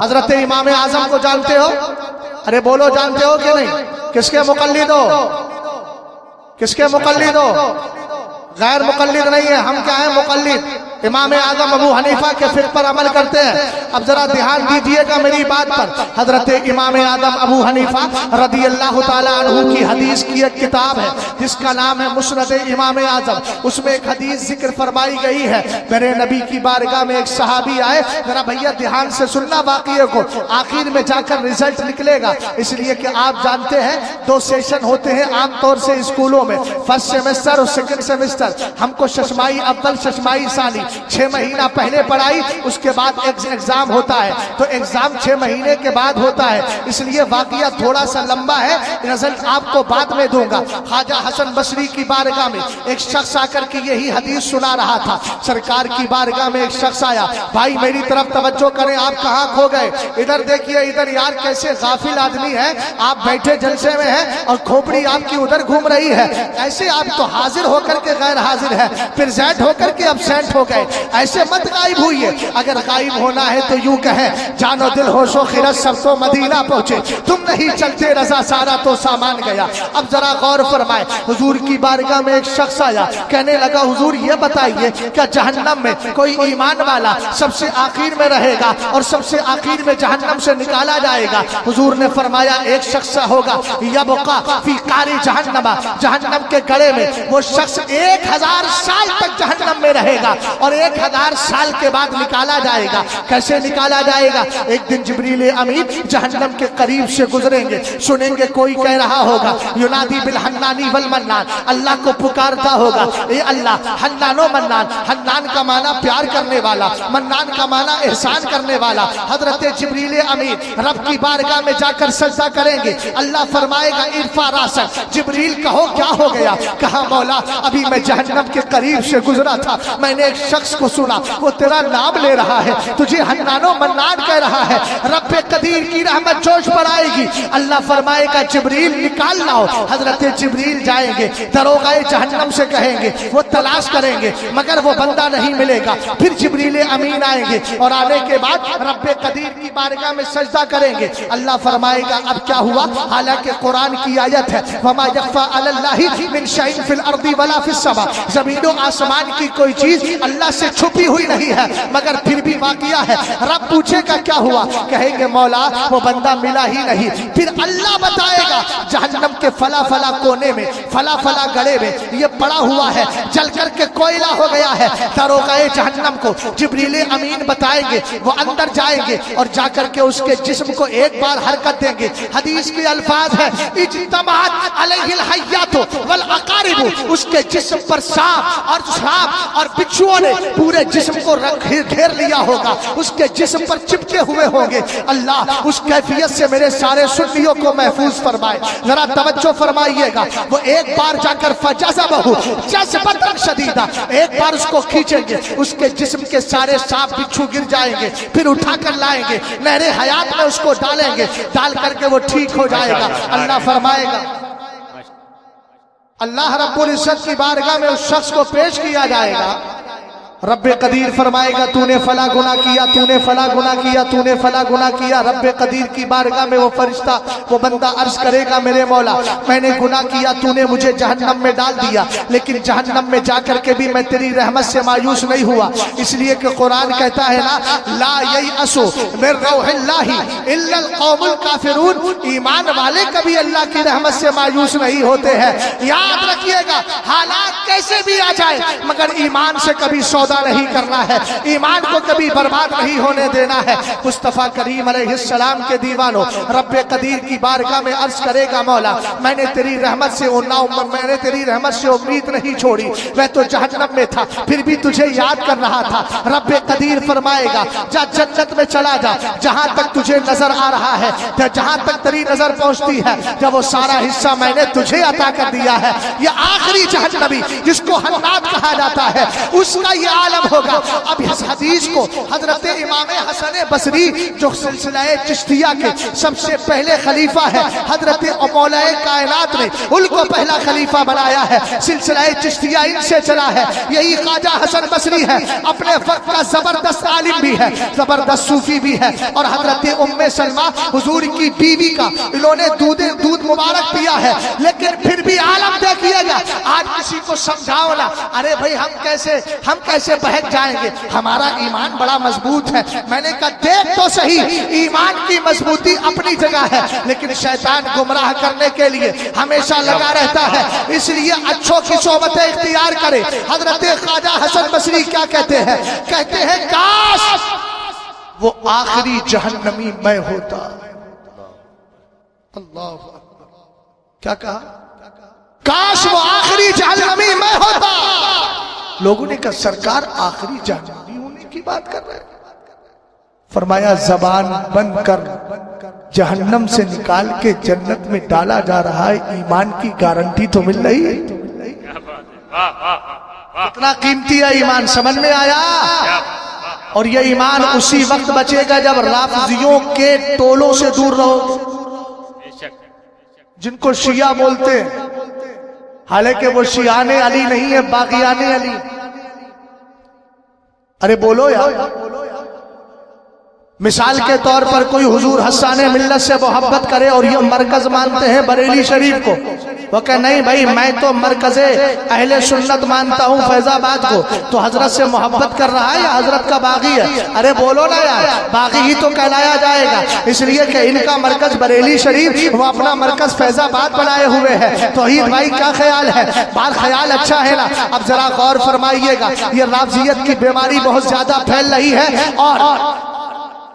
हजरत इमाम आजम को जानते हो? अरे बोलो, जानते हो कि नहीं? किसके मुकल्लिद हो? किसके मुकल्लिद हो? गैर मुकल्लिद नहीं है, हम क्या है? मुकल्लिद। इमाम आजम अबू हनीफा के फिक्र पर अमल करते हैं। अब जरा ध्यान दीजिएगा मेरी बात पर। हजरत इमाम आजम अबू हनीफा रदी अल्लाह ताला अन्हु की हदीस की एक किताब है जिसका नाम है मुस्नद इमाम आजम। उसमें एक हदीस जिक्र फरमाई गई है। मेरे नबी की बारगाह में एक सहाबी आए, जरा भैया ध्यान से सुनना वाक़िए को, आखिर में जाकर रिजल्ट निकलेगा। इसलिए कि आप जानते हैं 2 सेशन होते हैं आमतौर से स्कूलों में, फर्स्ट सेमेस्टर और सेकंड सेमेस्टर। हमको शशमाई अव्वल शशमाई सानी 6 महीना पहले पढ़ाई, उसके बाद एग्जाम होता है, तो एग्जाम 6 महीने के बाद होता है। इसलिए वाकया थोड़ा सा लंबा है, रिजल्ट आपको बाद में दूंगा। ख्वाजा हसन बसरी की बारगाह में एक शख्स आकर के यही हदीस सुना रहा था। सरकार की बारगाह में एक शख्स आया, भाई मेरी तरफ तवज्जो करें, आप कहाँ खो गए? इधर देखिए, इधर यार कैसे गाफिल आदमी है, आप बैठे जलसे में हैं और खोपड़ी आपकी उधर घूम रही है। ऐसे आप तो हाजिर होकर के गैर हाजिर है, प्रेजेंट होकर के एब्सेंट हो गए। ऐसे मत गायब हुई। अगर गायब होना है तो यूं कहें, जानो दिल होशो खिरत सब तो मदीना पहुंचे, तुम नहीं चलते रजा सारा तो सामान गया। अब जरा गौर फरमाए, हुजूर की बारगाह में एक शख्स आया, कहने लगा हुजूर ये बताइए क्या जहन्नम में कोई ईमान वाला सबसे आखिर में रहेगा और सबसे आखिर में जहन्नम से निकाला जाएगा? हुजूर ने फरमाया एक शख्स होगा, यबका फी कारी जहन्नमा, जहन्नम के गड़े में वो शख्स 1000 साल तक जहन्नम में रहेगा और 1000 साल के बाद निकाला जाएगा। कैसे निकाला जाएगा? एक दिन जिब्रील अमीन जहन्नम के करीब से गुजरेंगे, सुनेंगे कोई कह रहा होगा, युनादी बिल हन्नानी वल मन्नान, अल्लाह को पुकारता होगा, ए अल्लाह हन्नानो मन्नान। हन्नान का माना प्यार करने वाला, मन्नान का माना एहसान करने वाला। हजरत जिब्रील अमीन रब की बारगाह में जाकर सजदा करेंगे। अल्लाह फरमाएगा इरफा रासक, जिब्रील कहो क्या हो गया? कहा मौला अभी मैं जहन्नम के करीब से गुजरा था, मैंने एक शख्स को सुना, वो तेरा नाम ले रहा है, तुझे हन्नानो मन्नान कह रहा है, रब्बे कदीर की रहमत जोश पर आएगी। अल्लाह फरमाएगा जिब्रील निकाल लाओ। हजरत जिब्रील जाएंगे, दरोगाए जहन्नम से कहेंगे, वो तलाश करेंगे मगर वो बंदा नहीं मिलेगा। फिर जिब्रील अमीन आएंगे और आने के बाद रब्बे कदीर की बारगाह में सजदा करेंगे। अल्लाह फरमाएगा अब क्या हुआ? हालांकि कुरान की आयत है, वमा यख्फा अलल्लाहि मिन शैइन फिल अर्दी वला फिस समा, जमीनों आसमान की कोई चीज अल्लाह से छुपी हुई नहीं है। मगर फिर भी वाकया है, रब पूछेगा क्या हुआ? कहेंगे मौला वो बंदा मिला ही नहीं। फिर अल्लाह बताएगा जहन्नम के फला फला कोने में, फला फला गड़े में ये पड़ा हुआ है, जल करके कोयला हो गया है। दरोगाए जहन्नम को जिब्रील अमीन बताएंगे, वो अंदर जाएंगे और जाकर के उसके जिस्म को एक बार हरकत देंगे। हदीस के अल्फाज है इज्तमाअत अलैहिल हय्यातु वल अकारिबु, उसके जिस्म पर सांप और बिच्छुओं ने पूरे जिस्म को घेर लिया होगा, उसके जिस्म पर चिपके हुए होंगे। अल्लाह उस कैफियत से मेरे सारे सुन्नियों को महफूज फरमाए। जरा तवज्जो फरमाइएगा, वो एक बार जाकर फजज़बहु जज़बतन शदीदा, एक बार उसको खींचेंगे, उसके जिस्म के सारे सांप बिच्छू गिर जाएंगे। फिर उठाकर लाएंगे, नहरे हयात में उसको डालेंगे, डाल करके वो ठीक हो जाएगा। अल्लाह फरमाएगा, अल्लाह रब्बुल इज्जत की बारगाह में उस शख्स को पेश किया जाएगा। रब्बे कदीर फरमाएगा तूने फला गुनाह किया, तूने फला गुनाह किया, तूने फला गुनाह किया। रब्बे कदीर की बारगाह में वो फरिश्ता, वो बंदा अर्ज करेगा मेरे मौला मैंने गुनाह किया, तूने मुझे जहन्नम में डाल दिया, लेकिन जहन्नम में जाकर के भी मैं तेरी रहमत से मायूस नहीं हुआ। इसलिए कि कुरान कहता है ना, ला ययअसु मिन रौहिल्लाहि इल्लल कौमुल काफिरून, ईमान वाले कभी अल्लाह की रहमत से मायूस नहीं होते हैं। याद रखिएगा, हालात कैसे भी आ जाए मगर ईमान से कभी सौदा नहीं करना है, ईमान को कभी बर्बाद नहीं होने देना है। मुस्तफा करीम अलैहिस्सलाम के दीवानों, रब्बे कदीर की बारगाह में अर्ज करेगा मौला मैंने तेरी रहमत से मैंने तेरी रहमत से उम्मीद नहीं छोड़ी, मैं तो जहन्नम में था फिर भी तुझे याद कर रहा था। रब्बे कदीर फरमाएगा जा जन्नत में चला जा, जहां तक तुझे नजर आ रहा है, जहां तक तेरी नजर पहुंचती है, जब वो सारा हिस्सा मैंने तुझे अता कर दिया है। ये आखिरी जहन्नमी जिसको हन्नात कहा जाता है, उसका ये आलम होगा। अब इस हदीस को हजरत इमाम हसन बसरी जो सिलसिला चिश्तिया के सबसे पहले खलीफा है, हजरत मौलाए कायनात ने उनको पहला खलीफा बनाया है। सिलसिला चिश्तिया इनसे चला है। यही ख्वाजा हसन बसरी है, अपने वक्त का जबरदस्त आलिम भी है, जबरदस्त सूफी भी है। और हजरत उम्मे सलमा हुजूर की बीवी का इन्होंने दूध मुबारक पिया है, लेकिन फिर भी आलम देखिएगा। आज किसी को समझाओ ना, अरे भाई हम कैसे बहक जाएंगे, हमारा ईमान बड़ा मजबूत है। मैंने कहा देख तो सही, ईमान की मजबूती अपनी जगह है, लेकिन शैतान गुमराह करने के लिए हमेशा लगा रहता है। इसलिए अच्छों की सोबतें इख्तियार करे। हजरत ख्वाजा हसन बसरी क्या कहते हैं? कहते हैं काश वो आखिरी जहन्नमी मैं होता। अल्लाह, क्या कहा? काश वो आखिरी जहन्नमी मैं होता। लोगों ने कहा सरकार आखिरी जहन्नमी होने की बात कर रहे हैं। फरमाया जबान बंद कर, जहन्नम से निकाल के जन्नत में डाला जा रहा है, ईमान की गारंटी तो मिल रही है। इतना कीमती है ईमान, समझ में आया? और ये ईमान उसी वक्त बचेगा जब राफिजियों के टोलों से दूर रहो, जिनको शिया बोलते हैं, हालांकि वो शियाने अली नहीं है, बागियाने अली। अरे बोलो यार। मिसाल के तौर पर कोई हुजूर हस्साने मिल्लत से मोहब्बत करे और ये मरकज मानते हैं बरेली शरीफ को, वो कहे नहीं भाई मैं तो मरकज़े अहले सुन्नत मानता हूँ फैजाबाद को, तो हजरत से मोहब्बत कर रहा है या हजरत का बागी है? अरे बोलो ना यार, बागी ही तो कहलाया जाएगा, इसलिए कि इनका मरकज बरेली शरीफ, वो अपना मरकज फैजाबाद बनाए हुए है। तौहीद भाई क्या ख्याल है? बात ख्याल अच्छा है ना? अब जरा गौर फरमाइएगा, ये राफजियत की बीमारी बहुत ज्यादा फैल रही है। और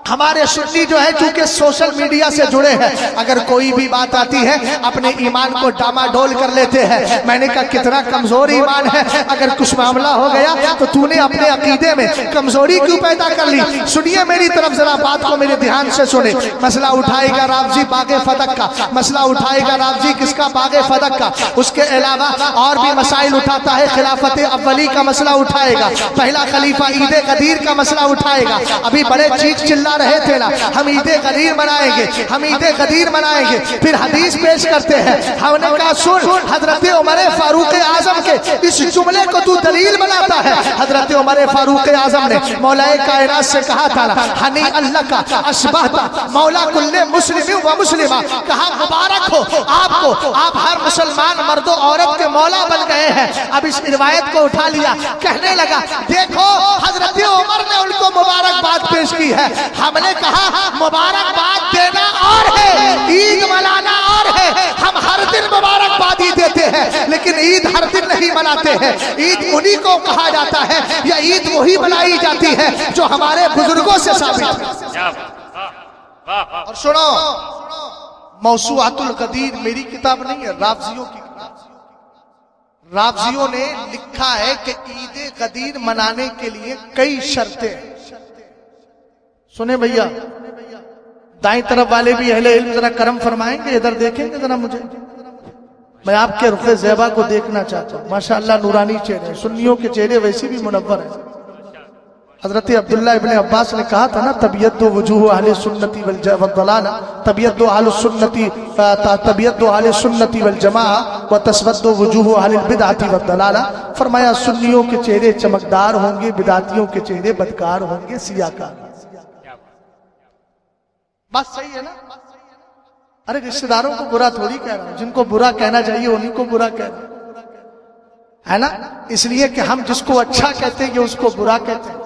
हमारे सुन्नी जो है चूंकि सोशल मीडिया से जुड़े हैं, अगर कोई भी बात आती है अपने ईमान को डामाडोल कर लेते हैं। मैंने कहा कितना कमजोर ईमान है, अगर कुछ मामला हो गया तो तूने अपने अकीदे में कमजोरी क्यों पैदा कर ली? सुनिए मेरी तरफ जरा, बात को मेरे ध्यान से सुने। मसला उठाएगा राफजी बागे फदक का, मसला उठाएगा राफजी किसका? बागे फदक का। उसके अलावा और भी मसाइल उठाता है, खिलाफत अव्वली का मसला उठाएगा, पहला खलीफा ईद गदीर का मसला उठाएगा। अभी बड़े चीख चिल्ला रहे थे ना, हम ईद गदीर मनाएंगे, हम ईद गदीर मनाएंगे। फिर हदीस पेश करते हैं, हमने कहा सुन, हजरत उमर फारूक आजम के इस जुमले को तू दलील बनाता है। हजरत उमर फारूक आजम ने मौलाए कायनात से कहा था, हनी अल्लाह का असबाता मौला कुल्ले मुस्लिम व मुस्लिमा, कहा मुबारक हो आपको, आप हर मुसलमान मर्दों औरत के मौला बन गए हैं। अब इस रिवायत को उठा लिया, कहने लगा देखो हजरत उमर ने उनको मुबारकबाद पेश की है। हमने कहा मुबारकबाद देना और है, ईद मनाना और है। हम हर दिन मुबारकबादी देते हैं, लेकिन ईद हर दिन नहीं मनाते हैं। ईद उन्हीं को कहा जाता है, या ईद वही मनाई जाती है जो हमारे बुजुर्गों से साबित है। और सुनो, मौसूआतुल गदीर मेरी किताब नहीं है, राफजियों की किताब। राफजियों ने लिखा है कि ईद गदीर मनाने के लिए कई शर्तें। सुने भैया, दाईं तरफ वाले भी अहले इल्म जरा करम फरमाएंगे, इधर देखेंगे जरा मुझे, मैं आपके रुखे ज़ेबा को देखना चाहता हूँ। माशाअल्लाह नूरानी चेहरे, सुन्नियों के चेहरे वैसे भी मुनव्वर हैं। हजरत अब्दुल्लाह इब्ने अब्बास ने कहा था ना, तबियद्दु वजूह अहले सुन्नती वल जमाअह, तबियद्दु अहले सुन्नती, तबियद्दु अहले सुन्नती वल जमाअह व तस्वद्दु वजूह अहले बिदअती व दलाला। फरमाया सुन्नियों के चेहरे चमकदार होंगे, बिदातियों के चेहरे बदकार होंगे, सियाकार। बात सही है ना? अरे रिश्तेदारों को बुरा थोड़ी कह रहा हूं, जिनको बुरा कहना चाहिए उन्हीं को बुरा कह रहा हूं, है ना? इसलिए कि हम जिसको अच्छा कहते हैं उसको बुरा कहते हैं।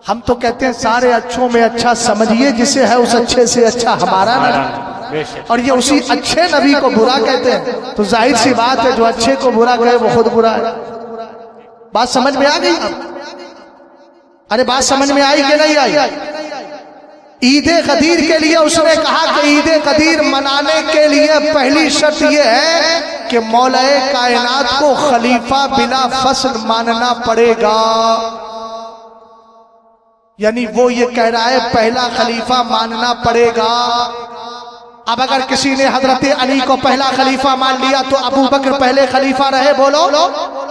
हम तो कहते हैं सारे अच्छों में अच्छा समझिए जिसे है उस अच्छे से अच्छा हमारा नबी, और ये उसी अच्छे नबी को बुरा कहते हैं। तो जाहिर सी बात है जो अच्छे को बुरा कहे वो खुद बुरा है। बात समझ में आ गई? अरे बात समझ में आई कि नहीं आई? ईद गदीर के लिए उसने कहा कि ईद गदीर मनाने के लिए पहली शर्त यह है कि मौलाए कायनात को खलीफा बिला फसल मानना पड़ेगा। यानी वो ये कह रहा है पहला खलीफा मानना पड़ेगा। अब अगर किसी ने हजरत अली को पहला खलीफा मान लिया तो अबू बकर पहले खलीफा रहे, बोलो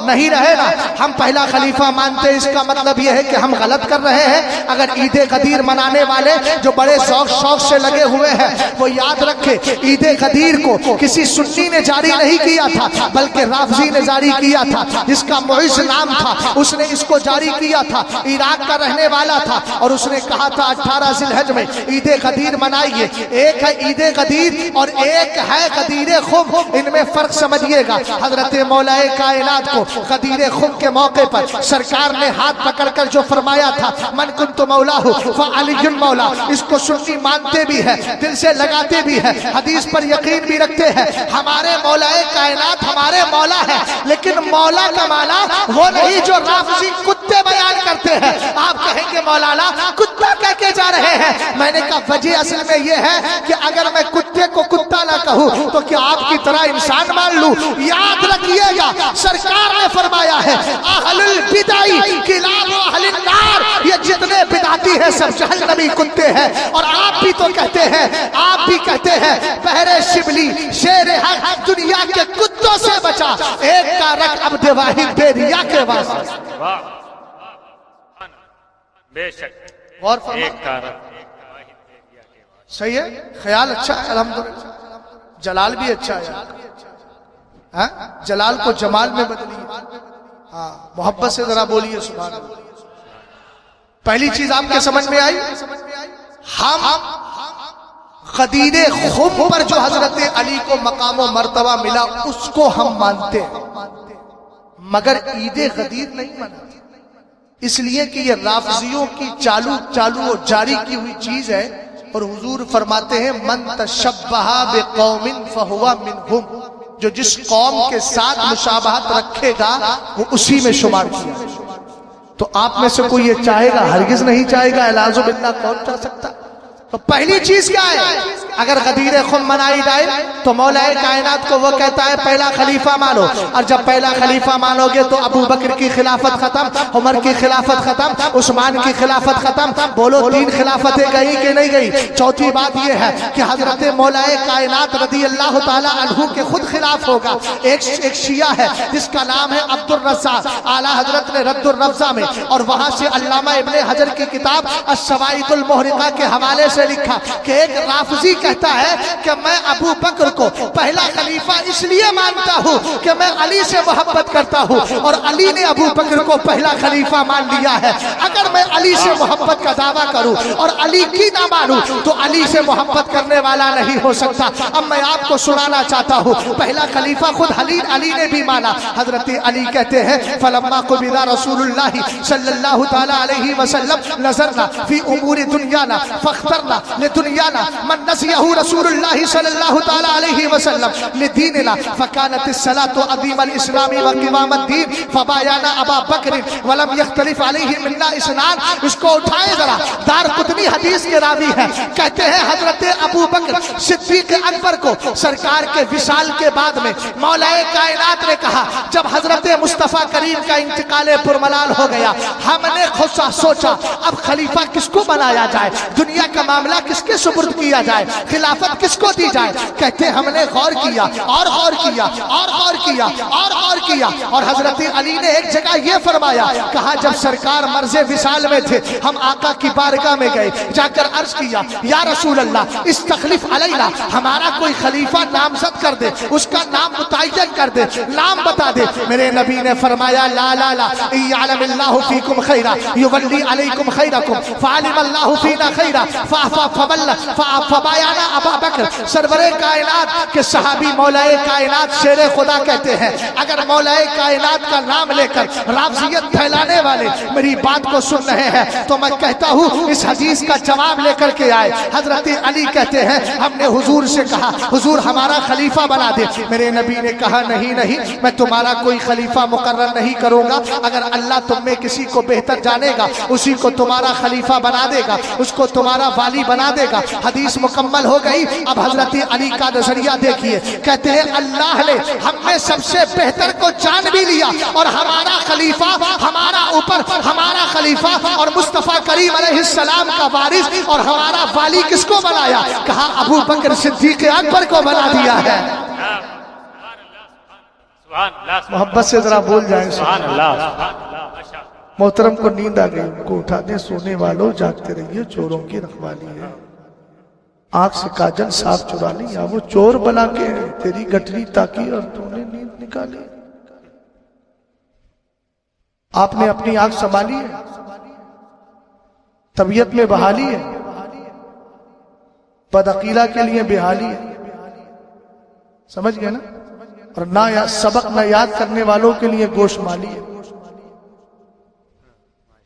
नहीं रहे ना। हम पहला खलीफा मानते हैं, इसका मतलब यह है कि हम गलत कर रहे हैं। अगर ईद गदीर मनाने वाले जो बड़े शौक से लगे हुए हैं वो याद रखे, ईद गदीर को किसी सुन्नी ने जारी नहीं किया था, बल्कि राफजी ने जारी किया था, जिसका मुइज नाम था। उसने इसको जारी किया था, इराक का रहने वाला था, और उसने कहा था 18 जिलहज में ईद गदीर मनाइए। एक है ईद गदीर और एक है गदीर खुम, इनमें फर्क समझिएगा। हजरत मौलाए कायनात को गदीर खुम के मौके पर सरकार ने हाथ पकड़कर जो फरमाया था, मन कुन्तु मौलाहु फ अलीयुल मौला, इसको सुन्नी मानते भी है, दिल से लगाते भी है, हदीस पर यकीन भी रखते हैं। हमारे मौलाए कायनात हमारे मौला है, लेकिन मौला का माना वो नहीं जो राफजी कुत्ते बयान करते हैं। आप कहेंगे मौलाना कुत्ता कह के जा रहे हैं। मैंने कहा वजह असल में ये है कि अगर मैं कुत्ते को कुत्ता ना कहूँ तो क्या आपकी तरह इंसान मान लूं? याद रखिएगा, सरकार ने फरमाया है अहलुल बिदाई किलाब अहलिन नार, ये जितने बिदाती हैं सब जहन्नमी कुत्ते हैं। और आप भी तो कहते हैं, आप भी कहते हैं बहरे शिबली शेर हक दुनिया के कुत्तों से बचा, एक का रख अब्द वाहिद बेरिया के वास्ते। बेशक और एक कारण सही है, ख्याल अच्छा है अल्हम्दुलिल्लाह। जलाल भी अच्छा है, हाँ? जलाल को जमाल में बदलिए। हाँ, मोहब्बत से जरा बोलिए सुभान अल्लाह। पहली चीज आपके समझ में आई, हम गदीरे खुम पर जो हजरत अली को मकाम व मर्तबा मिला उसको हम मानते हैं, मगर ईद गदीर नहीं मानते, इसलिए कि ये राफजियों की चालू और जारी की हुई चीज है। और हुजूर फरमाते हैं मन तशब्बहा बिकौमिन फहुवा मिनहुम, जो जिस कौम के साथ मुशाबहत रखेगा वो उसी में शुमार किया। तो आप में से कोई ये चाहेगा? हरगिज नहीं चाहेगा। इलाजु बिल्लाह, कौन चाह सकता? तो पहली चीज क्या है, अगर गदीर खुम मनाई जाए तो मौलाए कायनात को वो कहता है पहला खलीफा मानो। और जब पहला खलीफा मानोगे तो अबू बकर की खिलाफत खत्म, उमर की खिलाफत खत्म, उस्मान की खिलाफत खत्म। बोलो 3 खिलाफतें गई कि नहीं गई? चौथी बात यह है कि हजरत मौलाए कायनात रदी अल्लाह ताला अन्हु के खुद खिलाफ होगा। एक शिया है जिसका नाम है अब्दुर रज़्ज़ाक़, आला हजरत ने रद्दुर रफ़्ज़ा में और वहां से अल्लामा इब्ने हजर की किताब अश-शवाइकुल मुहरिका के हवाले से लिखा कि एक राफजी कहता है कि मैं अबू बकर को पहला खलीफा इसलिए मानता हूं कि मैं अली से मोहब्बत करता हूं, और अली ने अबू बकर को पहला खलीफा मान लिया है। अगर मैं अली से मोहब्बत का दावा करूं और अली की ना मानूं तो अली से मोहब्बत करने वाला नहीं हो सकता। अब मैं आपको सुनाना चाहता हूं, पहला खलीफा खुद अली ने भी माना। हजरत अली कहते हैं फलम्मा कुबिदा रसूलुल्लाह सल्लल्लाहु तआला अलैहि वसल्लम नज़रना फी उमूरि दुनियाना फख्तरना लिदुनियाना मन नसियहु रसूलुल्लाह सल्लल्लाहु तआला अलैहि वसल्लम लिदीनिना फकानत अस्सलातु अज़ीमल इस्लामी व क़िवामद्दीन फबायाना अबा बकर वलम यख्तलिफ अलैहि मिन्ना इस्नान। इसको उठाए जरा, दारकुतनी हदीस के रावी है, कहते हैं हजरत अबू बकर सिद्दीक अकबर को सरकार के विशाल के बाद में मौलाए कायनात ने कहा, जब हजरत मुस्तफा करीम का इंतकाल पुरमलाल हो गया, हमने खुद सोचा अब खलीफा किसको बनाया जाए, दुनिया का मामला किसके सुपुर्द किया जाए, खिलाफत किसको दी जाए। कहते हमने गौर किया और गौर किया और गौर किया और गौर किया, और हजरत अली ने एक जगह ये फरमाया, कहा जब सरकार मर्ज़े विशाल में थे हम आका की बारगाह में गए, जाकर अर्ज किया या रसूल अल्लाह इस्तखलिफ अलैना, हमारा कोई खलीफा नामजद कर दे, उसका नाम मुतय्यन कर दे, नाम बता दे। मेरे नबी ने फरमाया ला ला ला यअलमिल्लाहु फीकुम खैरा युवल्ली अलैकुम खैरकुम फअलिमल्लाहु फीना खैरा फबायाना अबा बकर। सरवरे कायनात के सहाबी मौलाए कायनात शेरे खुदा कहते हैं, अगर मौलाए कायनात का नाम लेकर राफजियत फैलाने वाले मेरी बात को सुन रहे हैं तो मैं कहता हूँ इस हदीस का जवाब लेकर के आए। हजरत अली कहते हैं हमने हुजूर से कहा हुजूर हमारा खलीफा बना दे। मेरे नबी ने कहा नहीं नहीं, मैं तुम्हारा कोई खलीफा मुकर्रर नहीं करूंगा, अगर अल्लाह तुम में किसी को बेहतर जानेगा उसी को तुम्हारा खलीफा बना देगा, उसको तुम्हारा वाली बना देगा। हदीस मुकम्मल हो गई। अब हजरत अली का नजरिया देखिए, कहते हैं अल्लाह ने हमें सबसे बेहतर को जान भी लिया और हमारा खलीफा हमारा ऊपर हमारा खलीफा और मुस्तफा करीम अलैहिस्सलाम का वारिस और हमारा वाली किसको बनाया? कहा अबू बकर सिद्दीक अकबर को बना दिया है। मोहब्बत से जरा बोल जाए सुभान अल्लाह, सुभान अल्लाह, माशा। मोहतरम को नींद आ गई, उनको उठा दे। सोने वालों जागते रहिए, चोरों की रखवाली है। आंख से काजल साफ चुरा ली, या वो चोर बना के तेरी गठरी ताकी और तूने नींद निकाली। आपने अपनी आंख संभाली है, तबीयत में बहाली है, बदअकीला के लिए बेहाली है, समझ गए ना। और ना सबक न याद करने वालों के लिए गोशमाली है।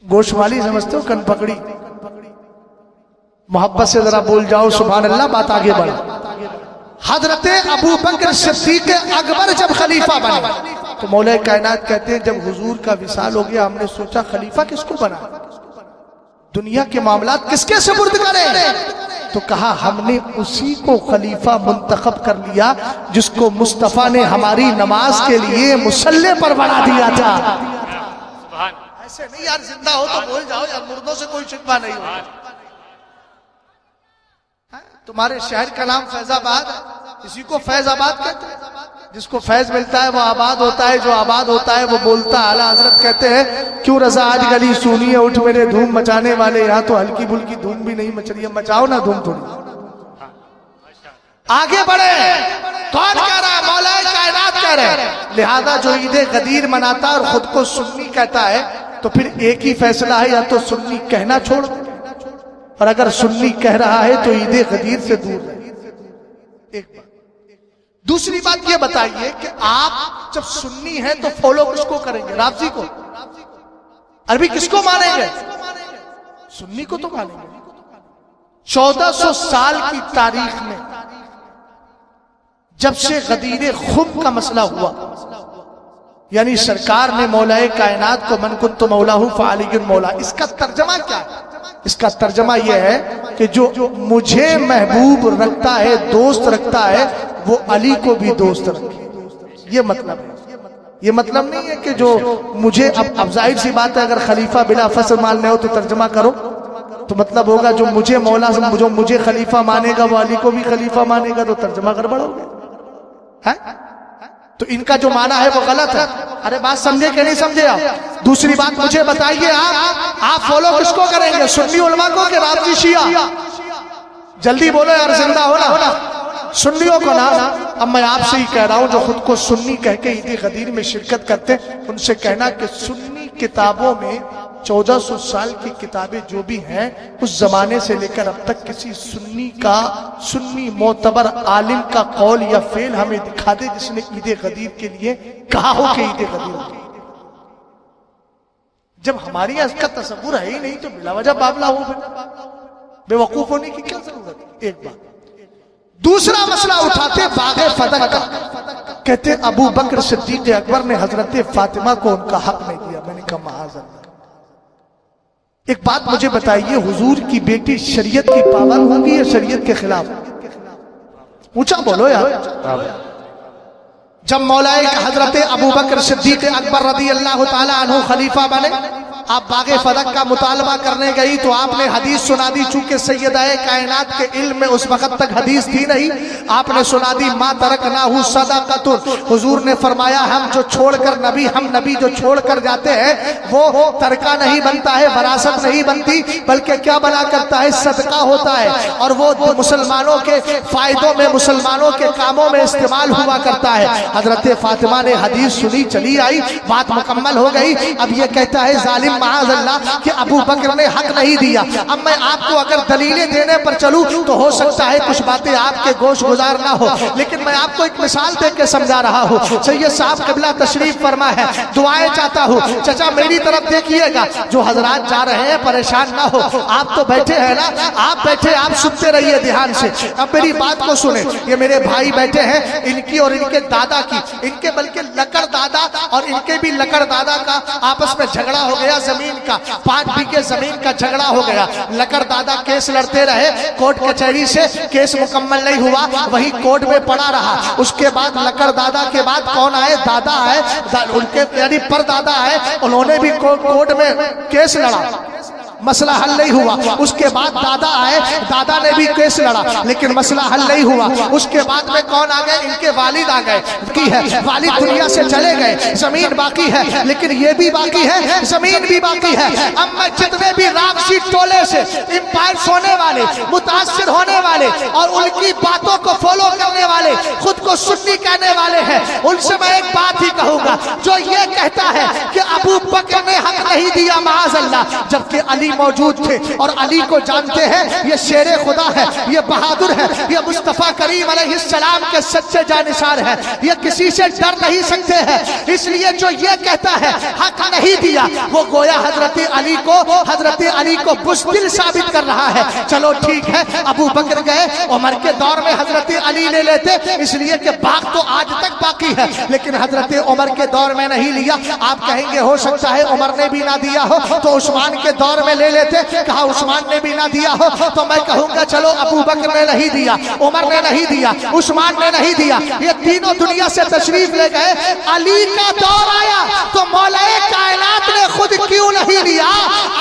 गोशमाली समझते हो, कन पकड़ी। मोहब्बत से जरा बोल जाओ सुभान अल्लाह। बात आगे बढ़ा। हजरत अबू बकर सिद्दीक अकबर जब खलीफा बने तो मौला कायनात कहते हैं जब हुजूर का विसाल हो गया, हमने सोचा खलीफा किसको बना, दुनिया के मामलात किसके सुपुर्द करें। तो कहा हमने उसी को खलीफा मुंतखब कर लिया जिसको मुस्तफा ने हमारी नमाज के लिए मुसल्ले पर बना दिया था। ऐसे नहीं यार, जिंदा हो तो बोल जाओ यार, मुर्दों से कोई शिकवा नहीं हो। तुम्हारे शहर का नाम फैजाबाद है, इसी को फैजाबाद कहते हैं। जिसको फैज मिलता है वो आबाद होता है, जो आबाद होता है वो बोलता है। आला हजरत कहते हैं क्यों रजा आज गली सुनी है, उठ मेरे धूम मचाने वाले। यहाँ तो हल्की बुल्की धूम भी नहीं मच रही है, मचाओ ना धूम थोड़ी। आगे बढ़े। कौन कह रहा है? मौला कायनात कह रहे हैं। लिहाजा जो ईद गदीर मनाता है और खुद को सुन्नी कहता है, तो फिर एक ही फैसला है, या तो सुन्नी कहना छोड़ दो, और अगर सुन्नी कह रहा है तो ईद गदीर से दूर रहे। एक बात। दूसरी बात ये बताइए कि आप जब सुन्नी हैं तो फॉलो किसको करेंगे? राफजी को? अरबी किसको मानेंगे? सुन्नी को तो मानेंगे। 1400 साल की तारीख में जब से गदीर खुम का मसला हुआ, यानी सरकार ने मौलाए कायनात को मन कुंतु मौलाहु फ़अलियुन मौला, इसका तर्जमा क्या है? इसका तर्जमा यह है कि जो मुझे महबूब रखता है, दोस्त रखता है, वो अली को भी दोस्त रखे। ये मतलब है। ये मतलब नहीं है कि जो मुझे, अब जाहिर सी बात है, अगर खलीफा बिला फसल मानने हो तो तर्जमा करो, तो मतलब होगा जो मुझे मौला, जो मुझे खलीफा मानेगा वो अली को भी खलीफा मानेगा, तो तर्जमा गड़बड़ हो गया है। तो इनका जो माना है वो गलत है। अरे बात समझे कि नहीं समझे आप? दूसरी बात मुझे बताइए, आप फॉलो किसको करेंगे? सुन्नी उलमा को कि राफजी शिया? जल्दी बोलो यार, जिंदा हो ना। सुन्नियों को ना। अब मैं आपसे ही कह रहा हूं जो खुद को सुन्नी कह के ईद गदीर में शिरकत करते हैं, उनसे कहना कि सुन्नी किताबों में 1400 साल की किताबें जो भी हैं, उस जमाने से लेकर अब तक किसी सुन्नी मोतबर आलिम का कौल या फेल हमें दिखा दे जिसने ईद गदीर के लिए कहा हो कि ईद गदीर। जब हमारी इसका तसव्वुर है ही नहीं तो बिला वजह बाबला हो, बेवकूफ होने की क्या जरूरत है? एक बात। दूसरा मसला उठाते बागे फदक का। कहते अबू बकर सिद्दीक अकबर ने हजरत फातिमा को उनका हक नहीं दिया। मैंने कहा माअज़ल्लाह। एक बात मुझे बताइए, हुजूर की बेटी शरीयत की पाबंद होगी या शरीयत के खिलाफ? ऊंचा बोलो यार। जब मौलाए हजरत अबू बकर सिद्दीक अकबर रदी अल्लाह ताला अन्हु खलीफा बने, आप बागे फदक का मुतालबा करने गई तो आपने हदीस सुना दी। चूंकि सैयदाए कायनात के इल्म में उस वक्त तक हदीस थी नहीं, आपने सुना दी मा तरकनाहु सदाकतुन। हुजूर ने फरमाया हम जो छोड़कर हम नबी जो छोड़कर जाते हैं वो तरका नहीं बनता है, वरासत नहीं बनती, बल्कि क्या बना करता है? सदका होता है, और वो मुसलमानों के फायदों में, मुसलमानों के कामों में इस्तेमाल हुआ करता है। हजरत फातिमा ने हदीस सुनी, चली आई, बात मुकम्मल हो गई। अब ये कहता है जालिम माअज़ल्लाह कि अबू बकर ने हक नहीं दिया। अब मैं आपको अगर दलीलें देने पर चलूं तो हो सकता है कुछ बातें आपके गोश गुजार ना हो, लेकिन मैं आपको एक मिसाल देख के समझा रहा हूँ। सैयद साहब क़िबला तशरीफ फरमा है, दुआएं चाहता हूँ। चाचा मेरी तरफ देखिएगा, जो हजरात जा रहे हैं परेशान ना हो। आप तो बैठे हैं ना, आप बैठे, आप सुनते रहिए ध्यान से। अब मेरी बात को सुने। ये मेरे भाई बैठे हैं, इनकी और इनके दादा की, इनके बल्कि लकड़ दादा और इनके भी लकड़ दादा का आपस में झगड़ा हो गया। जमीन का 5 बीघे जमीन का झगड़ा हो गया। लकड़ दादा केस लड़ते रहे, कोर्ट कचहरी से केस मुकम्मल नहीं हुआ, वही कोर्ट में पड़ा रहा। उसके बाद लकड़ दादा के बाद कौन आए? दादा आए, उनके यानी परदादा आए, उन्होंने भी कोर्ट में केस लड़ा। मसला हल नहीं हुआ। उसके बाद दादा आए, दादा ने भी केस लड़ा, लेकिन मसला हल नहीं हुआ। उसके बाद में कौन आ गए? इनके वालिद आ गए। की है वालिद दुनिया से चले गए, जमीन बाकी है, लेकिन ये भी बाकी है, जमीन भी बाकी है। अब मैं जितने भी रामसी टोले से इंपायर होने वाले, मुतासिर होने वाले और उनकी बातों को फॉलो करने वाले, खुद को सुन्नी कहने वाले हैं, उनसे मैं एक बात ही कहूंगा, जो ये कहता है कि अबू बकर ने हक नहीं दिया माज़ अल्लाह, जबकि अली मौजूद थे और अली को जानते हैं ये शेरे खुदा है, ये बहादुर है, ये मुस्तफा करीम अलैहिस्सलाम के सच्चे जानिसार है, ये किसी से डर नहीं सकते हैं। इसलिए जो ये कहता है हक नहीं दिया, वो गोया हजरत अली को बुज़दिल साबित कर रहा है। चलो ठीक है, अबू बकर गए, उमर के दौर में हजरत अली ले लेते, इसलिए कि बाग तो आज तक बाकी है, लेकिन हजरत उमर के दौर में नहीं लिया। आप कहेंगे हो सकता है उमर ने भी ना दिया हो तो उस्मान के दौर में ले लेते, कहा उस्मान ने भी ना दिया हो तो मैं कहूंगा चलो अबू बकर ने नहीं दिया, उमर ने नहीं दिया, उस्मान ने नहीं दिया, ये तीनों दुनिया से तशरीफ ले गए। अली का दौर आया तो मौलाए कायनात ने खुद क्यों नहीं लिया?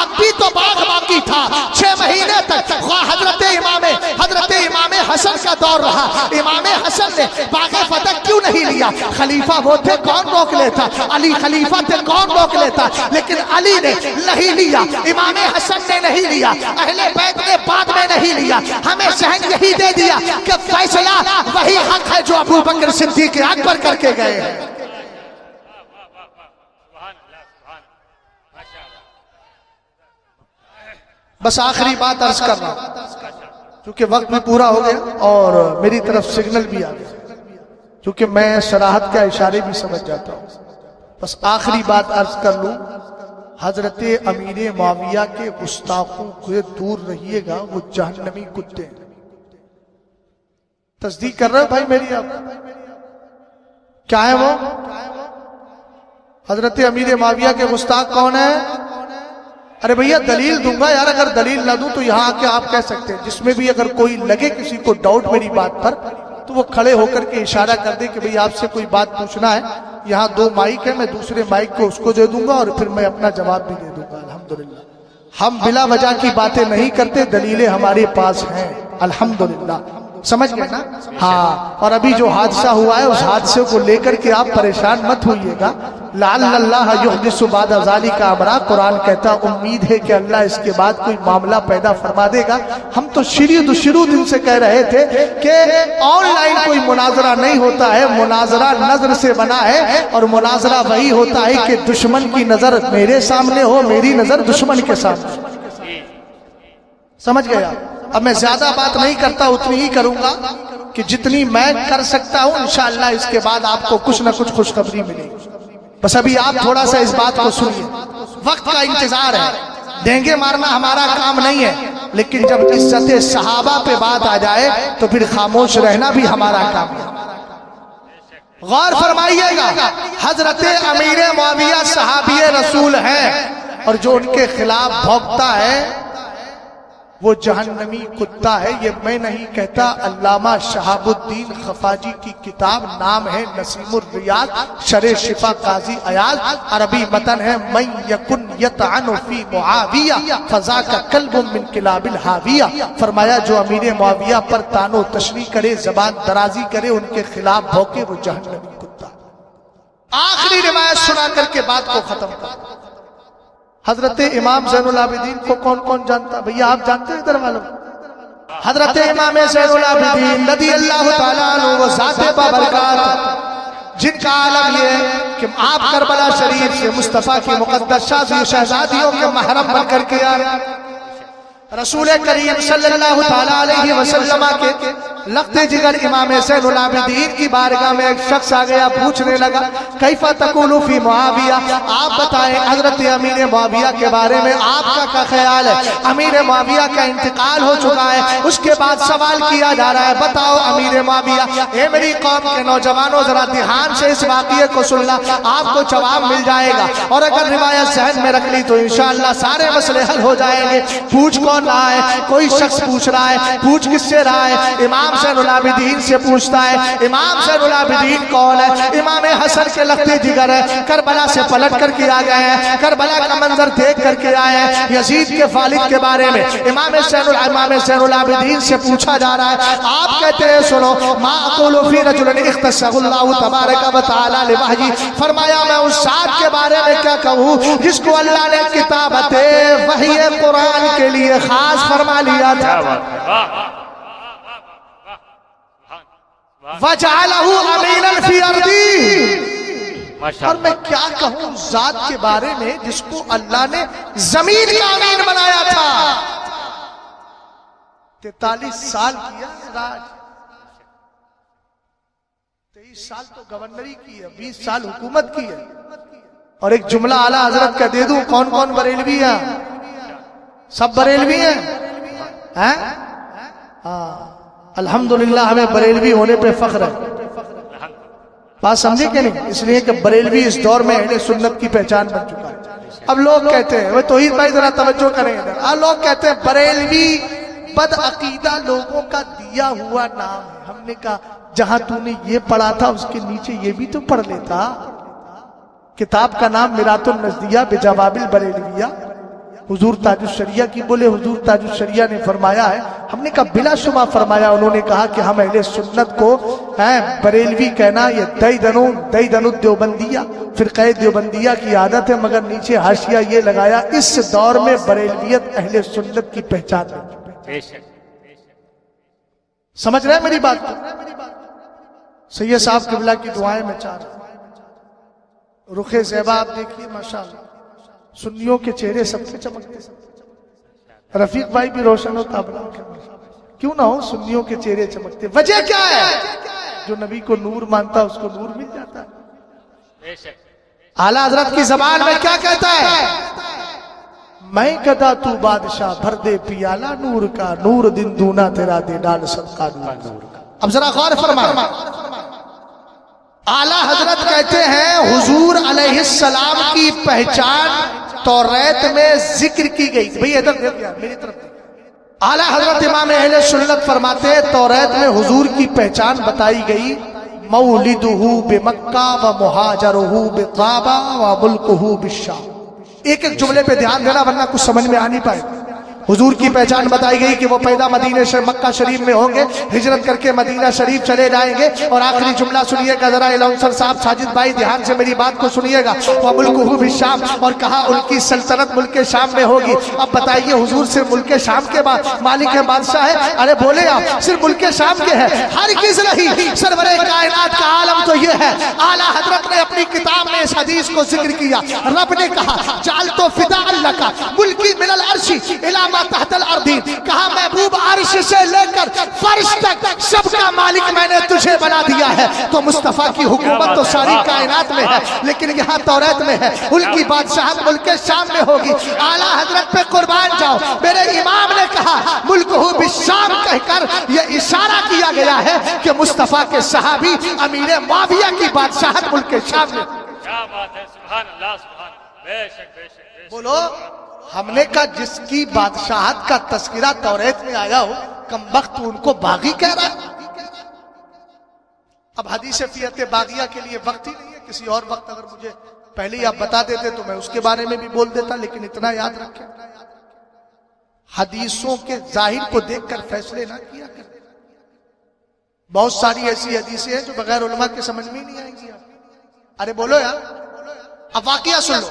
अब भी तो बाग बाकी था, 6 महीने तक हजरत इमाम हसन का दौर रहा। इमाम हसन ने बागे फतह क्यों नहीं लिया? खलीफा वो थे, कौन रोक लेता? अली खलीफा थे, कौन रोक लेता? लेकिन अली ने नहीं लिया, इमाम हसन ने नहीं लिया, अहले बैत ने बाद में नहीं लिया। हमें सहन यही दे दिया कि फैसला वही हक है जो अबू बकर सिद्दीक अकबर करके गए हैं। बस आखिरी बात अर्ज कर रहा हूं, क्योंकि वक्त भी पूरा हो गया और मेरी तरफ सिग्नल भी आ गया, क्योंकि मैं सराहत के इशारे भी समझ जाता हूं। बस आखिरी बात अर्ज कर लूं, हजरत अमीर मुआविया के गुस्ताखों से दूर रहिएगा, वो जहन्नमी कुत्ते हैं। तस्दीक कर रहे हो भाई मेरी? आप क्या है वो? हजरत अमीर मुआविया के गुस्ताख कौन है? अरे भैया दलील दूंगा यार, अगर दलील ना दूं तो यहाँ आके आप कह सकते हैं, जिसमें भी अगर कोई लगे किसी को डाउट मेरी बात पर, तो वो खड़े होकर के इशारा कर दे कि भाई आपसे कोई बात पूछना है। यहाँ 2 माइक है, मैं दूसरे माइक को उसको दे दूंगा और फिर मैं अपना जवाब भी दे दूंगा। अल्हम्दुलिल्लाह हम बिला वजह की बातें नहीं करते, दलीलें हमारे पास हैं अल्हम्दुलिल्लाह। समझ गए ना? हाँ। और अभी जो हादसा हुआ है उस हादसे को लेकर के आप परेशान मत होइएगा। लअल्लाह युहदिसु बादा ज़ालिका अमरा, कुरान कहता उम्मीद है कि अल्लाह इसके बाद कोई मामला पैदा फरमा देगा। हम तो शुरू दिन से कह रहे थे कि ऑनलाइन कोई मुनाजरा नहीं होता है, मुनाजरा नजर से बना है, और मुनाजरा वही होता है कि दुश्मन की नजर मेरे सामने हो, मेरी नजर दुश्मन के सामने। समझ गया? अब मैं ज्यादा बात नहीं करता, उतनी ही करूंगा कि जितनी मैं कर सकता हूं। इंशाअल्लाह इसके बाद आपको कुछ ना कुछ खुशखबरी मिलेगी। बस अभी आप थोड़ा सा इस बात को सुनिए, वक्त का इंतजार है। देंगे मारना हमारा काम नहीं है, लेकिन जब इज्जत सहाबा पे बात आ जाए तो फिर खामोश रहना भी हमारा काम है। गौर फरमाइएगा, हजरत अमीर मुआविया सहाबी रसूल हैं, और जो उनके खिलाफ भौंकता है वो जहन्नमी कुत्ता है। ये मैं नहीं कहता, अल्लामा शहाबुद्दीन खफाजी की किताब, नाम है नसीमुर रियाज शरे शिफा काजी अयाज, अरबी मतन है मैं यकुन यतअनु फी मुआविया फजा का कल्बुम मिन किलाबिल हाविया। फरमाया जो अमीर मुआविया पर तानो तशरी करे, जबान दराजी करे, उनके खिलाफ भौंके, वो जहन्नमी कुत्ता। आखिरी रिवायत सुना करके बात को खत्म कर। हजरत इमाम ज़ैनुल आबिदीन को कौन कौन जानता? भैया आप जानते हैं इधर वालों? हजरत इमाम ज़ैनुल आबिदीन रज़ियल्लाहु ताला अन्हु वो ज़ाते बाबरकत, जिनका आलम ये कि आप करबला शरीफ से मुस्तफ़ा की मुक़द्दस शहज़ादियों के महरम बनकर के यार रसूल करीम सल्लल्लाहु ताला अलैहि वसल्लम के लख्ते जिगर इमाम ज़ैनुल आबिदीन की बारगाह में एक शख्स आ गया, पूछने लगा कैफा तकुलु फी मुआविया, आप बताएं हजरत अमीर मुआविया के बारे में आपका क्या ख्याल है? अमीर मुआविया का इंतकाल हो चुका है, उसके बाद सवाल किया जा रहा है, बताओ अमीर मुआविया। ए मेरी कौम के नौजवानों, जरा ध्यान से इस वाक़ये को सुनना, आपको जवाब मिल जाएगा, और अगर रिवायत ज़हन में रख ली तो इंशाअल्लाह सारे मसले हल हो जाएंगे। पूछ कौन रहा है? कोई शख्स पूछ रहा है। पूछ किससे रहा है? इमाम इमाम ज़ैनुल आबिदीन से पूछता है, इमाम ज़ैनुल आबिदीन कौन है? इमाम हसन के लखते जिगर है, करबला से पलट करके आ गए हैं, करबला का मंजर देख करके आए हैं। यजीद के वालिद के बारे में इमाम ज़ैनुल आबिदीन से पूछा जा रहा है। आप कहते हैं सुनो, मा अक़ूलु फ़ी रजुलिन इख्तस्सहुल्लाहु तबारक व तआला लिवहयी, फरमाया मैं उस ज़ात के बारे में क्या कहूँ जिसको अल्लाह ने किताबत वही कुरान के लिए खास फरमा लिया था। वजअलहु अमीनन फी अर्दी, और मैं क्या कहूँ उस ज़ात के बारे में जिसको अल्लाह ने जमीन का अमीन बनाया था। 43 साल किया राज, 23 साल तो गवर्नरी की है, 20 साल हुकूमत की है। और एक जुमला आला हजरत का दे दूं, कौन कौन बरेलवी है? सब बरेलवी हैं? हाँ, अल्हम्दुलिल्लाह हमें बरेलवी होने पे फख्र है। बात समझे कि नहीं? इसलिए कि बरेलवी इस दौर में अहले सुन्नत की पहचान बन चुका है। अब लोग कहते हैं, वे तौहीद भाई जरा तवज्जो करें इधर, लोग कहते हैं बरेलवी बदअकीदा लोगों का दिया हुआ नाम है। हमने कहा जहां तूने ये पढ़ा था उसके नीचे ये भी तो पढ़ लेता। किताब का नाम मिरातुन नज़दिया बिजवाबिल बरेलविया, हुजूर ताजुश्शरिया की बोले हुजूर ताजुश्शरिया ने फरमाया है। हमने कहा बिलाशुबा फरमाया, उन्होंने कहा कि हम अहले सुन्नत को बरेलवी कहना ये दईदनु देवबंदिया फिरक़े देवबंदिया की आदत है, मगर नीचे हाशिया ये लगाया इस दौर में बरेलवियत अहले सुन्नत की पहचान है। समझ रहे हैं मेरी बात को? सैयद साहब क़िबला की दुआएं में चाह रहा, रुखे ज़ेबा आप देखिए माशाअल्लाह, सुन्नियों के चेहरे सबके चमकते। रफीक भाई भी रोशन होता, क्यों ना हो, सुन्नियों के चेहरे चमकते। वजह क्या है? जो नबी को नूर मानता उसको नूर मिल जाता है। आला हजरत की जबान में क्या कहता है? मैं कदा तू बादशाह भर दे पियाला नूर का, नूर दिन दूना तेरा दे डाल सबका नूर का। अब जरा गौर फरमा, आला हजरत कहते हैं हुजूर अलैहिस्सलाम की पहचान तौरात में जिक्र की गई। भैया इधर मेरी तरफ। आला हजरत इमाम अहले सुन्नत फरमाते हैं तौरात में हुजूर की पहचान बताई गई, मौलिदुहु बिमक्का व मुहाजरुहु बिताबा व मुल्कुहु बिशाम। एक एक जुमले पे ध्यान देना वरना कुछ समझ में आ नहीं पाए। हुजूर की पहचान बताई गई कि वो पैदा मदीने से मक्का शरीफ में होंगे, हिजरत करके मदीना शरीफ चले जाएंगे। और आखिरी जुमला सुनिएगा जरा, इलाउंसर साहब साजिद भाई ध्यान से मेरी बात को सुनिएगा। वह मुल्कुहु बिशाम, और कहा उनकी सल्तनत मुल्क शाम में होगी। अब बताइए हुजूर सिर्फ मुल्क शाम के बाद मालिक है, बादशाह है? अरे बोले आप सिर्फ मुल्क शाम के हैं? हर किस नहीं, सरवरे कायनात का आलम तो ये है। आला हजरत ने अपनी किताब में इस हदीस को जिक्र किया। रब ने कहा जाल तो फिदा अल्लाह का मुल्की मिनल अर्शी इला तहतल अर्दी, कहा महबूब अर्श से लेकर फर्श तक सबका मालिक मैंने तुझे बना दिया है। तो मुस्तफा की हुकूमत तो सारी कायनात में है, लेकिन यहाँ तौरात में है उनकी बादशाहत मुल्क शाम में होगी। आला हजरत पे कुर्बान जाओ, मेरे इमाम ने कहा मुल्कुहु बिशाम कहकर यह इशारा किया गया है कि मुस्तफा के सहाबी अमीर मुआविया की बादशाहत मुल्क शाम में। क्या बात है, सुभान अल्लाह, सुभान, बेशक बेशक। बोलो, हमने कहा जिसकी बादशाहत का तस्करा तौरात में आया हो, कमबख्त उनको बागी कह रहा है। अब हदीस फियत बागिया के लिए वक्त ही नहीं है, किसी और वक्त अगर मुझे पहले ही आप बता देते तो मैं उसके बारे में भी बोल देता, लेकिन इतना याद रखें हदीसों के जाहिर को देखकर फैसले ना किया करें। बहुत सारी ऐसी हदीसें हैं जो बगैर उलमा के समझ में नहीं आएंगी। अरे बोलो यार, अब वाकया सुन लो।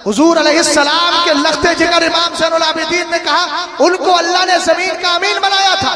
हुजूर अलैहिस्सलाम के लख्ते जिगर इमाम ज़ैनुल आबिदीन ने कहा उनको अल्लाह ने जमीन का अमीन बनाया था।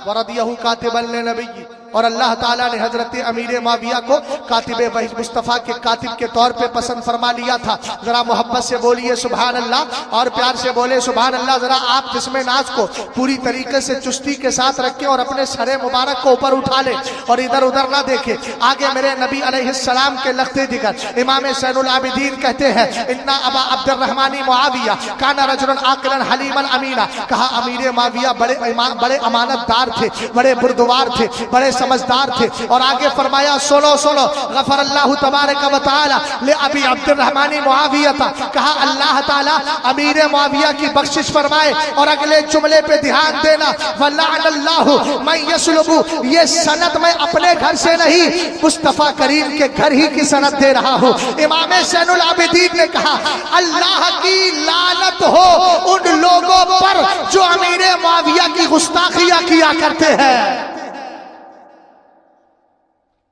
वरदियहु कातिबन लिनबी, और अल्लाह ताला ने हजरत अमीर मुआविया को कातिबे वही मुस्तफ़ा के कातिब के तौर पे पसंद फरमा लिया था। जरा मोहब्बत से बोलिए सुभान अल्लाह, और प्यार से बोले सुभान अल्लाह। जरा आप जिस्म नाज को पूरी तरीके से चुस्ती के साथ रखें और अपने सरे मुबारक को ऊपर उठा ले और इधर उधर ना देखे। आगे मेरे नबी अलैहिस्सलाम के लख्ते जिगर इमाम ज़ैनुल आबिदीन कहते हैं इन्ना अबा अब्दुर्रहमान मुआविया काना रजुलन आकिलन हलीमन अमीना, कहा अमीर मुआविया बड़े अमानतदार थे, बड़े बुर्दवार थे, बड़े समझदार थे। और आगे फरमाया सुनो सुनो, गफर अल्लाह तबारक व तआला ले अबी अब्दुर्रहमान मुआविया था, कहा अल्लाह ताला अमीर मुआविया की बख्शिश फरमाए। और अगले जुमले पे ध्यान देना, वल्लाहु मैं यसलुबु, ये सनद मैं अपने घर से नहीं मुस्तफा करीम के घर ही की सनद दे रहा हूँ। इमाम ज़ैनुल आबिदीन ने कहा अल्लाह की लानत हो उन लोगों पर जो अमीर मुआविया की गुस्ताखियां किया करते हैं।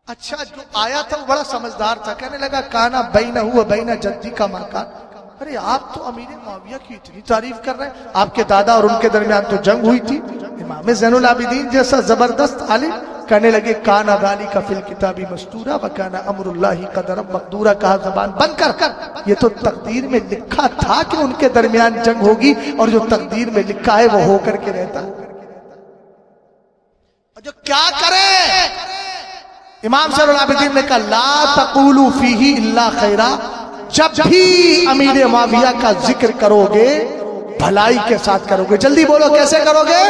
अच्छा, जो आया था वो बड़ा समझदार था, कहने लगा काना बैनहु व बैन जद्दी का मकान। अरे आप तो अमीर मुआविया की इतनी तारीफ कर रहे हैं, आपके दादा और उनके दरमियान तो जंग हुई थी। इमाम ज़ैनुल आबिदीन जैसा जबरदस्त आलिम कहने लगे काना ज़ालिका फिल किताबी मस्तूरा व काना अम्रुल्लाहि क़दरन मक़दूरा। कहा जबान बंद कर, ये तो तकदीर में लिखा था कि उनके दरमियान जंग होगी, और जो तकदीर में लिखा है वो होकर के रहता है। जो क्या करे, इमाम ज़ैनुल आबिदीन ने कहा ला तक़ूलू फीही इल्ला खैरा, जब भी अमीर मुआविया का जिक्र करोगे भलाई के साथ करोगे। जल्दी बोलो कैसे करोगे?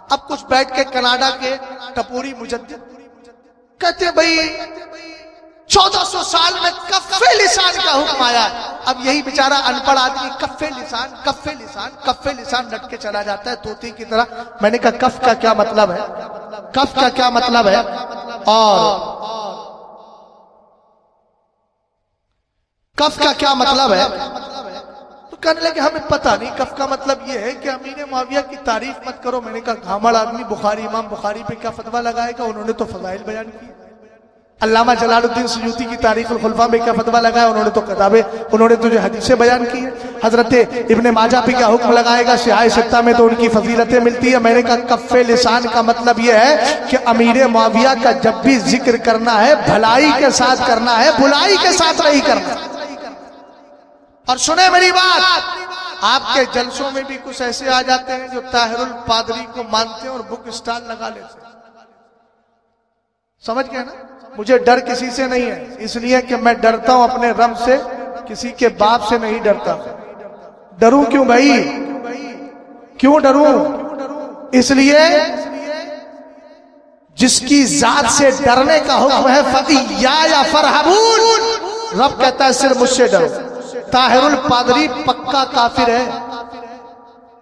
अब कुछ बैठ के कनाडा के टपोरी मुजद्दिद कहते हैं भाई 1400 साल में कफ़े लिसान का हुक्म आया। अब यही बेचारा अनपढ़ आदमी कफ़े लिसान कफ़े लिसान कफ़े लिसान लट के चला जाता है तोते की तरह। मैंने कहा कफ का क्या मतलब है, कफ का क्या मतलब है, और कफ का क्या मतलब है? तो कहने लगे हमें पता नहीं, कफ का मतलब यह है कि अमीर मुआविया की तारीफ मत करो। मैंने कहा घामड़ आदमी बुखारी, इमाम बुखारी पे क्या फतवा लगाएगा? उन्होंने तो फजाइल बयान की। अल्लामा जलालुद्दीन सुयूती की तारीखुल खुलफा में क्या फतवा लगाया? उन्होंने तो किताबें, उन्होंने तो जो हदीसें बयान की है। हजरत इब्ने माजा पे क्या हुक्म लगाएगा? सिहाह सित्ता में तो उनकी फजीलतें मिलती है। मैंने कहा कफ़े लिसान का मतलब यह है कि अमीर मुआविया का जब भी जिक्र करना है भलाई के साथ करना है, बुलाई के साथ नहीं करना। और सुने मेरी बात, आपके जलसों में भी कुछ ऐसे आ जाते हैं जो ताहिरुल पादरी को मानते हैं और बुक स्टॉल लगा लेते हैं। समझ गए ना? मुझे डर किसी से नहीं है, इसलिए कि मैं डरता हूं अपने रब से, किसी के बाप से नहीं डरता। डरूं क्यों भाई? क्यों डरूं? इसलिए जिसकी जात से डरने का हुक्म है फइया फरहबून, रब कहता है सिर्फ मुझसे डरो। ताहिरुल पादरी पक्का काफिर है।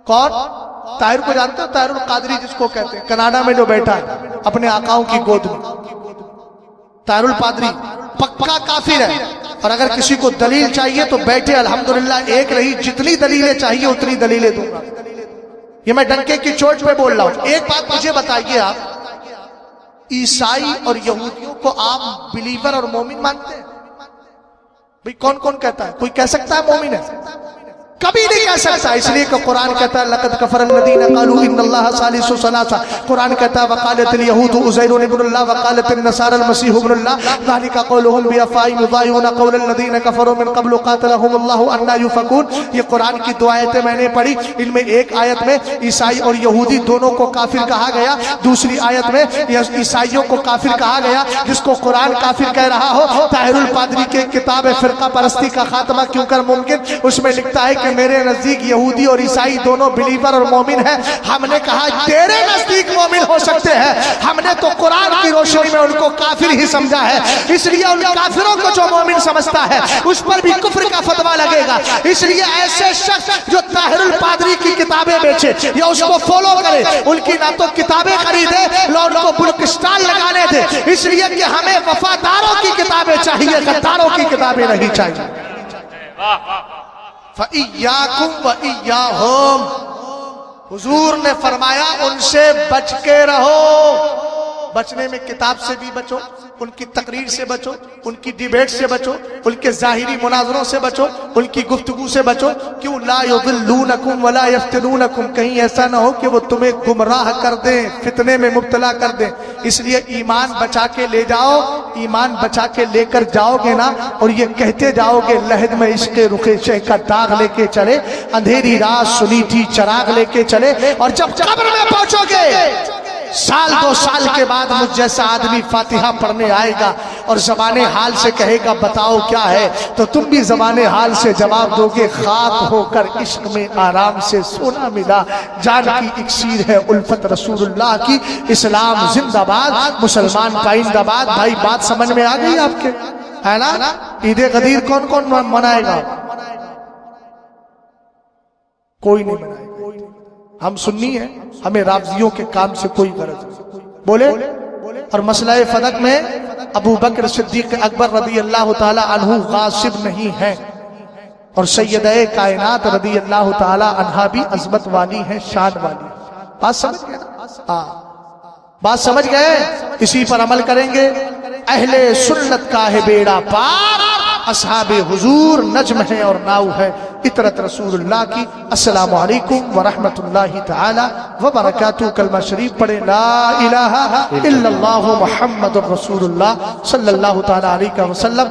कौन? ताहिर को जानते हो? ताहिरुल कादरी जिसको कहते हैं, कनाडा में जो बैठा है अपने आकाओं की गोद में, ताहिरुल पादरी पक्का काफिर है। और अगर किसी को दलील चाहिए तो बैठे, अल्हम्दुलिल्लाह एक रही, जितनी दलीलें चाहिए उतनी दलीलें दूंगा। ये मैं डंके की चोट पे बोल रहा हूं। एक बात मुझे बताइए, आप ईसाई और यहूदियों को आप बिलीवर और मोमिन मानते हैं? भाई कौन कौन कहता है? कोई कह सकता है मोमिन है? कभी नहीं कह सकता। इसलिए कि कुरान कहता है लक़द कफ़रल्लज़ीना क़ालू इन्नल्लाहा सालिसु सलासा। कुरान कहता है वक़ालतिल यहूदु उज़ैरुन इब्नुल्लाह वक़ालतिन नसारल मसीहु इब्नुल्लाह ज़ालिका क़ौलुहुम बिअफ़वाहिहिम युज़ाहिरूना क़ौलल्लज़ीना कफ़रू मिन क़ब्लु क़ातलहुमुल्लाहु अन्ना युफ़कून। ये कुरान की दो आयतें मैंने पढ़ी। इनमें एक आयत में ईसाई और यहूदी दोनों को काफिर कहा गया, दूसरी आयत में ईसाइयों को काफिर कहा गया, जिसको कुरान काफिर कह रहा हो। ताहिरुल पादरी के किताब फ़िरका परस्ती का खात्मा क्यों कर मुमकिन, उसमें लिखता है कि मेरे नजदीक यहूदी और ईसाई दोनों बिलीवर और मोमिन हैं। हमने कहा तेरे नजदीक मोमिन हो सकते हैं, हमने तो कुरान की रोशनी में उनको काफिर ही समझा है। इसलिए उन काफिरों को जो मोमिन समझता है उस पर भी कुफ्र का फतवा लगेगा। इसलिए ऐसे शख्स जो ताहिरुल पादरी की किताबें बेचे या उसको फॉलो करे, उनकी ना तो किताबें खरीदे ना उनको बुक स्टॉल लगाने दे। इसलिए कि हमें वफादारों की किताबें चाहिए, गद्दारों की किताबें नहीं चाहिए। फ़इय्याकुम व इय्याहुम, हुजूर ने फरमाया उनसे बच के रहो। बचने में किताब से भी बचो, उनकी तकरीर से बचो, उनकी डिबेट से बचो, उनके जाहिरी मुनाजरों से बचो, उनकी गुफ्तगू से बचो। क्यों? ला युदिल्लूनकुम वला यफ्तिनूनकुम, कहीं ऐसा ना हो कि वो तुम्हें गुमराह कर दें, फितने में मुब्तला कर दें। इसलिए ईमान बचा के ले जाओ, ईमान बचा के लेकर जाओगे ना, और ये कहते जाओगे लहद में इश्क़े रुखे शह का दाग लेके चले, अंधेरी रात सुनी थी चराग लेके चले। और जब कब्र में पहुंचोगे, साल 2 साल के बाद मुझ जैसा आदमी फातिहा पढ़ने आएगा और ज़बाने हाल से कहेगा बताओ क्या है, तो तुम भी ज़बाने हाल से जवाब दोगे खाक होकर इश्क में आराम से सोना मिला। जान की इक्सीर है उल्फत रसूलुल्लाह की, इस्लाम जिंदाबाद मुसलमान पाइंदाबाद। भाई बात समझ में आ गई आपके, है ना? ईद गदीर कौन कौन मनाएगा? कोई नहीं मनाएगा। हम सुन्नी है, हमें राफ़ज़ियों के काम से कोई गरज नहीं। बोले और मसला फदक में अबू बकर सिद्दीक अकबर रदी अल्लाह ताला अन्हु गासिब नहीं है, और सैयदे कायनात रदी अल्लाह ताला अन्हा भी अज़मत वाली है, शान वाली। बात समझ गए ना? हाँ, बात समझ गए। इसी पर अमल करेंगे। अहले सुन्नत का है बेड़ा पार, असहाबे हुजूर नज्म है और नाव है इतरत रसूलुल्लाह की। अस्सलामु अलैकुम व रहमतुल्लाहि तआला व बरकातुहू। कलमा शरीफ पढ़े ला इलाहा इल्लल्लाहु मुहम्मदुर रसूलुल्लाह सल्लल्लाहु तआला अलैहि वसल्लम।